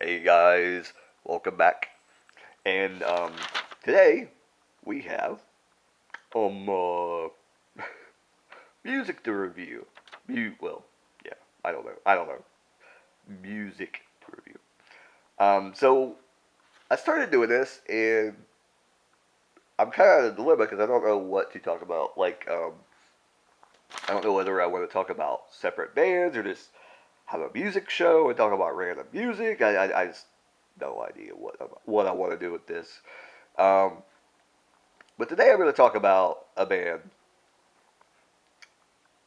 Hey guys, welcome back. And today we have uh, music to review. Well, yeah, I don't know. Music to review. So I started doing this, and I'm kind of in a dilemma because I don't know what to talk about. I don't know whether I want to talk about separate bands or just have a music show and talk about random music. I just no idea what I want to do with this. Um, But today I'm going to talk about a band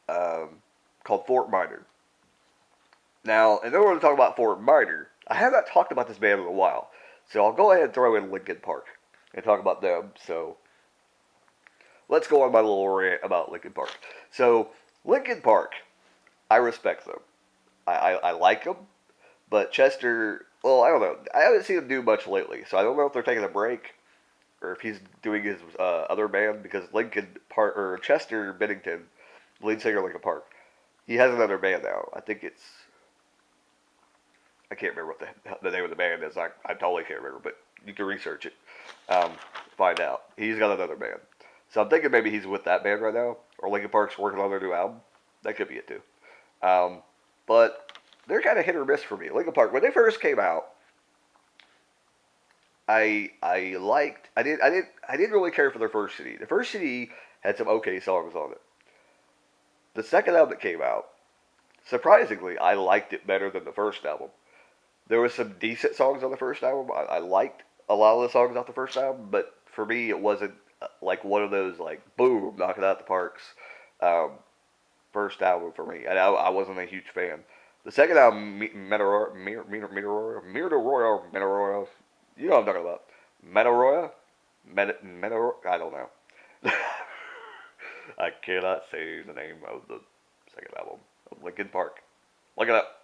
um, called Fort Minor. Now, in order to talk about Fort Minor, I have not talked about this band in a while, so I'll go ahead and throw in Linkin Park and talk about them. So let's go on my little rant about Linkin Park. So Linkin Park, I respect them. I like them, but Chester, well, I don't know. I haven't seen him do much lately, so I don't know if they're taking a break or if he's doing his other band because Linkin Park or Chester Bennington, lead singer of Linkin Park, he has another band now. I think it's I can't remember what the name of the band is. I totally can't remember, but you can research it, um, find out. He's got another band, so I'm thinking maybe he's with that band right now, or Linkin Park's working on their new album. That could be it too. Um, but they're kind of hit or miss for me. Linkin Park when they first came out, I didn't really care for their first CD. The first CD had some okay songs on it. The second album that came out, surprisingly, I liked it better than the first album. There was some decent songs on the first album. I liked a lot of the songs off the first album, but for me, it wasn't like one of those like boom, knock it out the parks. Um, First album for me, and I wasn't a huge fan. The second album, Meteoroya, you know what I'm talking about. Meteoroya, I don't know. I cannot say the name of the second album of Linkin Park. Look it up.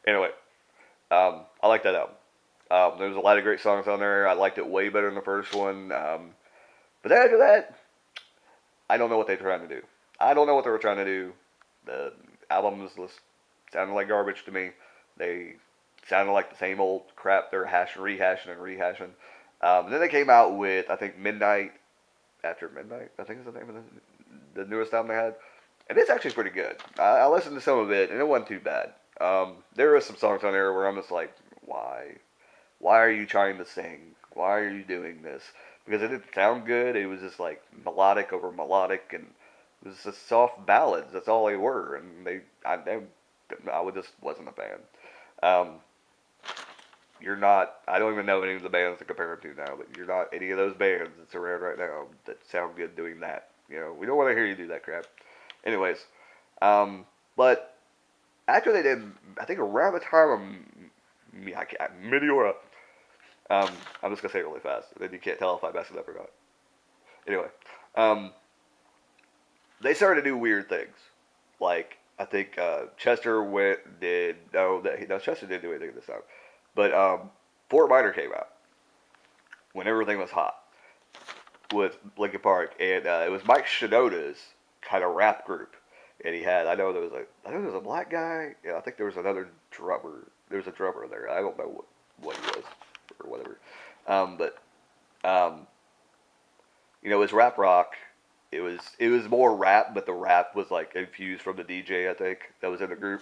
Anyway, I like that album. There's a lot of great songs on there. I liked it way better than the first one. But then after that, I don't know what they're trying to do. I don't know what they were trying to do. The albums just sounded like garbage to me. They sounded like the same old crap they're rehashing and rehashing. And then they came out with I think Midnight After Midnight. I think is the name of the newest album they had, and it's actually pretty good. I listened to some of it, and it wasn't too bad. There were some songs on there where I'm just like, why? Why are you trying to sing? Why are you doing this? Because it didn't sound good. It was just like melodic over melodic, and it was just soft ballads. That's all they were, and I just wasn't a fan. Um, you're not. I don't even know any of the bands to compare them to now, but you're not any of those bands that's around right now that sound good doing that. We don't want to hear you do that crap. Anyways, but after they did, I think around the time of Meteora, I'm just gonna say it really fast. Then you can't tell if I messed it up or not. Anyway, um, they started to do weird things. Like I think Chester went did no Chester didn't do anything this time, but Fort Minor came out when everything was hot with Linkin Park, and it was Mike Shinoda's kind of rap group, and he had I know there was a black guy, and I think there was another drummer. There was a drummer there. I don't know what he was or whatever, but um, it was rap rock. It was more rap, but the rap was like infused from the DJ I think that was in the group.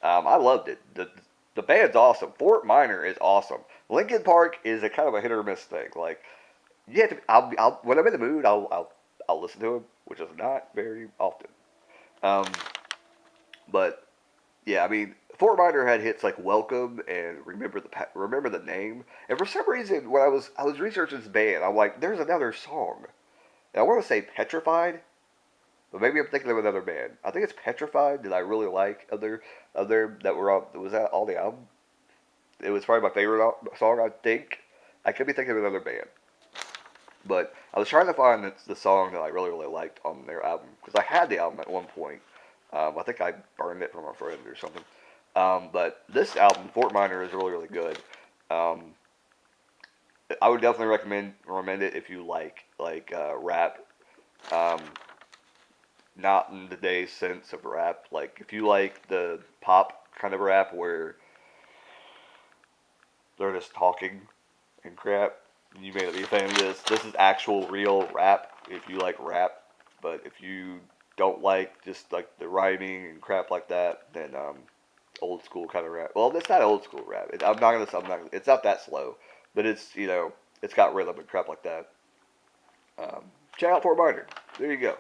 I loved it. The band's awesome. Fort Minor is awesome. Linkin Park is a kind of a hit or miss thing. Like you have to. I'll when I'm in the mood, I'll listen to them, which is not very often. Um, but yeah, I mean, Fort Minor had hits like "Welcome" and "Remember the Name." And for some reason, when I was researching this band, I'm like, there's another song. And I want to say "Petrified," but maybe I'm thinking of another band. I think it's "Petrified" that I really like of their that were on. Was that all the album? It was probably my favorite song. I think I could be thinking of another band. But I was trying to find the song that I really liked on their album because I had the album at one point. I think I burned it from a friend or something. But this album, Fort Minor, is really good. Um, I would definitely recommend it if you like rap. Um, Not in today's sense of rap. Like if you like the pop kind of rap where they're just talking and crap. You may not be a fan of this. This is actual real rap if you like rap, but if you don't like just like the rhyming and crap like that, then old school kind of rap. Well, it's not old school rap. It's not that slow, but it's it's got rhythm and crap like that. Um, Check out Fort Minor. There you go.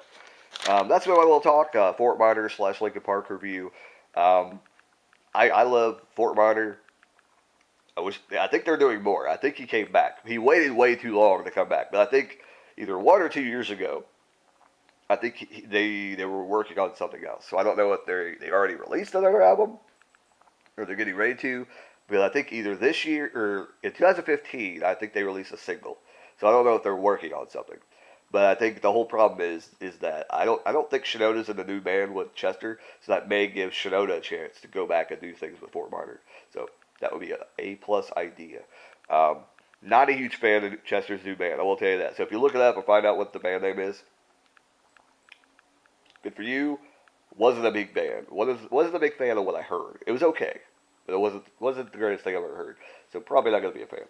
That's been my little talk. Fort Minor / Linkin Park review. Um, I love Fort Minor. I think they're doing more. I think he came back. He waited way too long to come back, but I think either 1 or 2 years ago, I think they were working on something else. So I don't know if they already released another album or they're getting ready to. But I think either this year or in 2015, I think they released a single. So I don't know if they're working on something. But I think the whole problem is that I don't think Shinoda's in the new band with Chester, so that may give Shinoda a chance to go back and do things with Fort Minor. So that would be an A+ idea. Um, Not a huge fan of Chester's new band, I will tell you that. So if you look it up and find out what the band name is, good for you. Wasn't a big band. Wasn't a big fan of what I heard. It was okay, but it wasn't the greatest thing I've ever heard. So probably not gonna be a fan.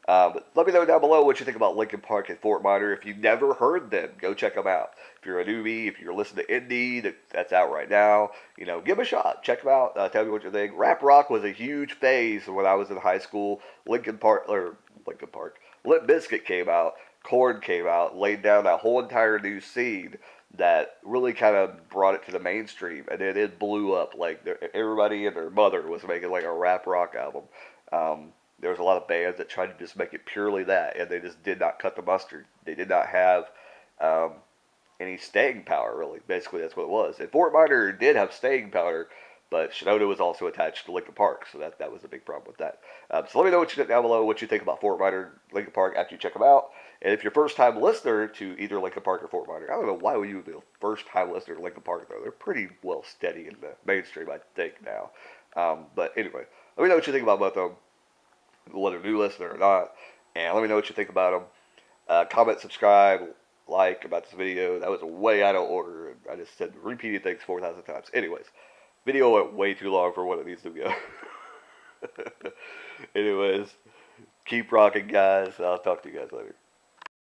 But let me know down below what you think about Linkin Park and Fort Minor. If you've never heard them, go check them out. If you're a newbie, if you're listening to indie, that's out right now. Give them a shot. Check them out. Tell me what you think. Rap rock was a huge phase when I was in high school. Linkin Park. Limp Bizkit came out. Korn came out. Laid down that whole entire new scene that really kind of brought it to the mainstream, and then it blew up. Like everybody and their mother was making like a rap rock album. There was a lot of bands that tried to just make it purely that, and they just did not cut the mustard. They did not have um, any staying power, really. Basically, that's what it was. And Fort Minor did have staying power, but Shinoda was also attached to Linkin Park, so that was a big problem with that. So let me know what you think down below, what you think about Fort Minor, Linkin Park after you check them out. And if you're a first-time listener to either Linkin Park or Fort Minor, I don't know why would you be a first-time listener to Linkin Park, though. They're pretty well steady in the mainstream, I think, now. But anyway, let me know what you think about both of them, whether new listener or not, and let me know what you think about them. Comment, subscribe, like about this video. That was way out of order. I just said repeated things 4,000 times. Anyways, video went way too long for what it needs to go. Anyways, keep rocking, guys. I'll talk to you guys later.